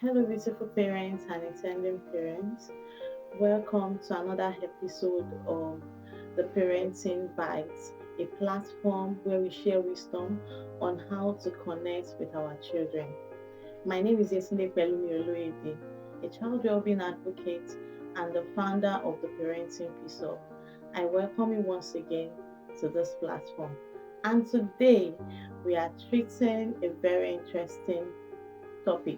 Hello, beautiful parents and intending parents. Welcome to another episode of the Parenting Bites, a platform where we share wisdom on how to connect with our children. My name is Yetunde Pelumi Oloyede, a child well-being advocate and the founder of the Parenting Peace Up. I welcome you once again to this platform. And today we are treating a very interesting topic.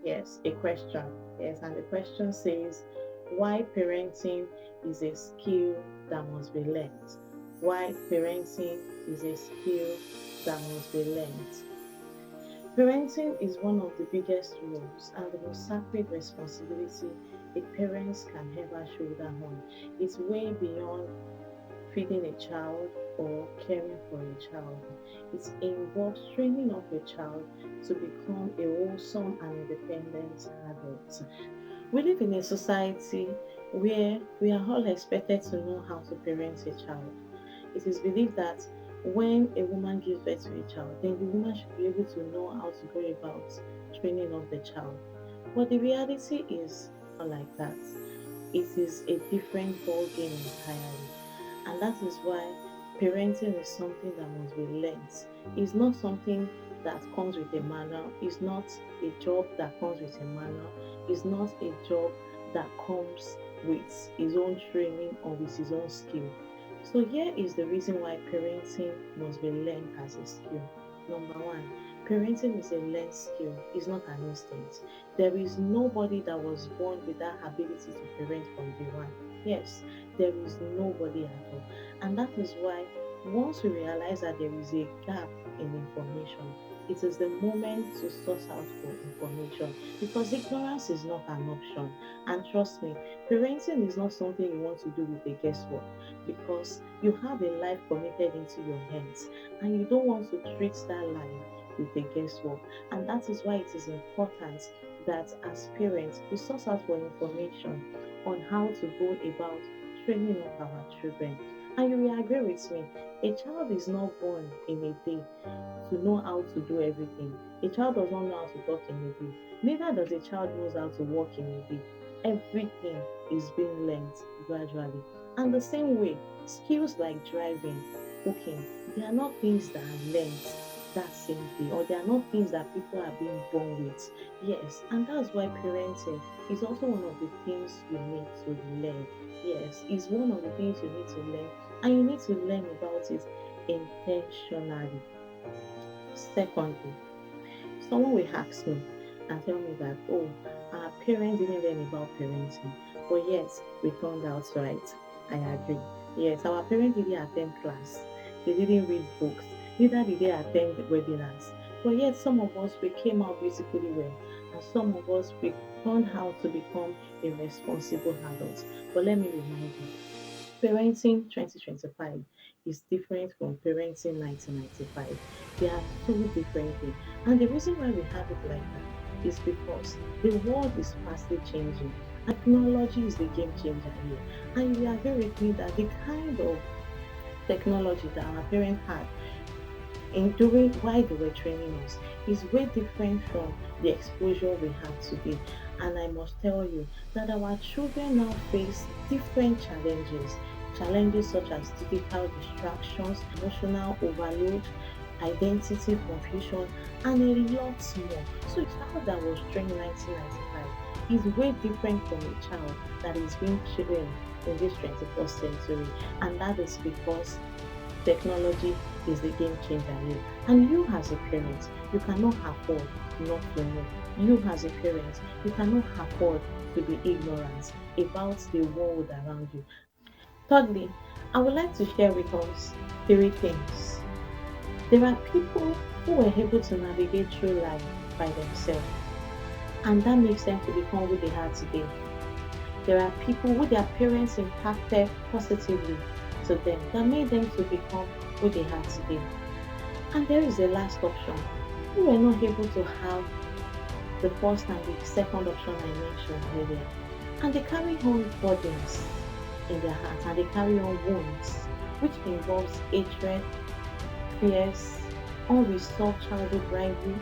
Yes, a question. Yes, and the question says, why parenting is a skill that must be learned? Why parenting is a skill that must be learned? Parenting is one of the biggest roles and the most sacred responsibility a parent can ever shoulder on. It's way beyond feeding a child or caring for a child. It involves training up a child to become a wholesome and independent adult. We live in a society where we are all expected to know how to parent a child. It is believed that when a woman gives birth to a child, then the woman should be able to know how to go about training up the child. But the reality is not like that. It is a different ball game entirely. And that is why parenting is something that must be learned. It's not something that comes with a manual. It's not a job that comes with a manual. It's not a job that comes with his own training or with his own skill. So here is the reason why parenting must be learned as a skill. Number one, parenting is a learned skill, it's not an instinct. There is nobody that was born with that ability to parent from day one. Yes, there is nobody at all. And that is why once we realize that there is a gap in information, it is the moment to source out for information because ignorance is not an option. And trust me, parenting is not something you want to do with a guesswork because you have a life committed into your hands and you don't want to treat that life with a guesswork. And that is why it is important that as parents we source out for information on how to go about training up our children. And you will agree with me, a child is not born in a day to know how to do everything. A child does not know how to talk in a day. Neither does a child knows how to walk in a day. Everything is being learned gradually. And the same way, skills like driving, cooking, they are not things that are learned that same day, or they are not things that people are being born with. Yes, and that's why parenting is also one of the things you need to learn. Yes, it's one of the things you need to learn, and you need to learn about it intentionally. Secondly, someone will ask me and tell me that, oh, our parents didn't learn about parenting, but yes, we turned out right. I agree. Yes, our parents didn't attend class, they didn't read books, neither did they attend webinars. But yet, some of us we came out beautifully well, and some of us we turned out to become a responsible adult. But let me remind you, parenting 2025 is different from parenting 1995. They are two different things. And the reason why we have it like that is because the world is fastly changing. And technology is the game changer here. And you agree with me that the kind of technology that our parents had in doing while they were training us is way different from the exposure we have today. And I must tell you that our children now face different challenges. Challenges such as digital distractions, emotional overload, identity confusion, and a lot more. So a child that was trained in 1995 is way different from a child that is being trained in this 21st century. And that is because technology is the game changer here. And you as a parent, you cannot afford not to know. You as a parent, you cannot afford to be ignorant about the world around you. Thirdly, I would like to share with us three things. There are people who were able to navigate through life by themselves, and that makes them to become who they are today. There are people who their parents impacted positively to them that made them to become who they are today. And there is a last option. Who were not able to have the first and the second option I mentioned earlier. And they carry on burdens in their hearts and they carry on wounds, which involves hatred, fears, unresolved childhood rivalry,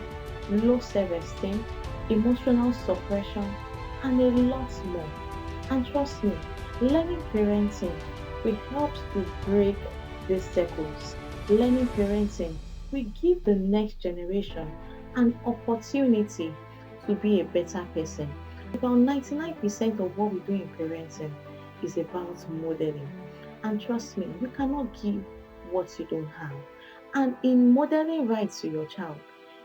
low self esteem, emotional suppression, and a lot more. And trust me, learning parenting will help to break these circles. Learning parenting will give the next generation an opportunity to be a better person. About 99% of what we do in parenting is about modeling. And trust me, you cannot give what you don't have. And in modeling right to your child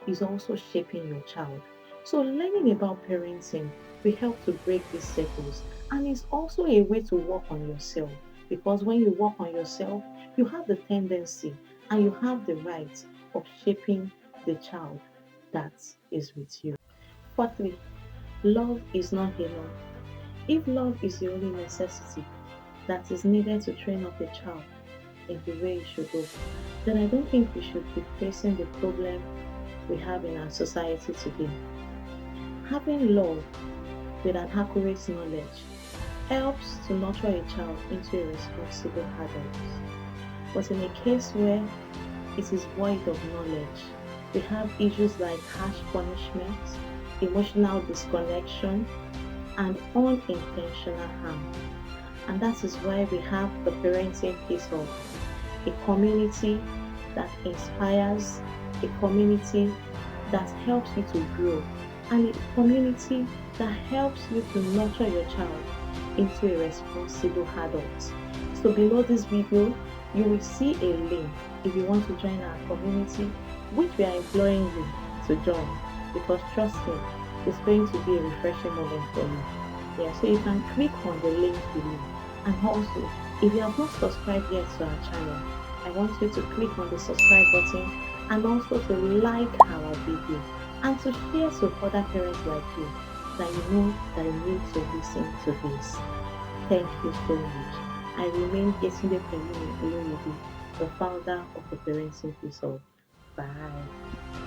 is also shaping your child. So learning about parenting will help to break these circles. And it's also a way to work on yourself. Because when you work on yourself, you have the tendency and you have the right of shaping the child that is with you. Fourthly, love is not enough. If love is the only necessity that is needed to train up a child in the way it should go, then I don't think we should be facing the problem we have in our society today. Having love with an accurate knowledge helps to nurture a child into a responsible adult. But in a case where it is void of knowledge, we have issues like harsh punishment, emotional disconnection, and unintentional harm. And that is why we have the parenting piece of a community that inspires, a community that helps you to grow, and a community that helps you to nurture your child into a responsible adult. So below this video, you will see a link if you want to join our community, which we are imploring you to join, because trust me, it's going to be a refreshing moment for you. Yeah, so you can click on the link below. And also, if you have not subscribed yet to our channel, I want you to click on the subscribe button and also to like our video and to share to other parents like you that you know that need to listen to this. Thank you so much. I remain Yetunde Pelumi Oluyede, the founder of the Parenting Episode. Bye.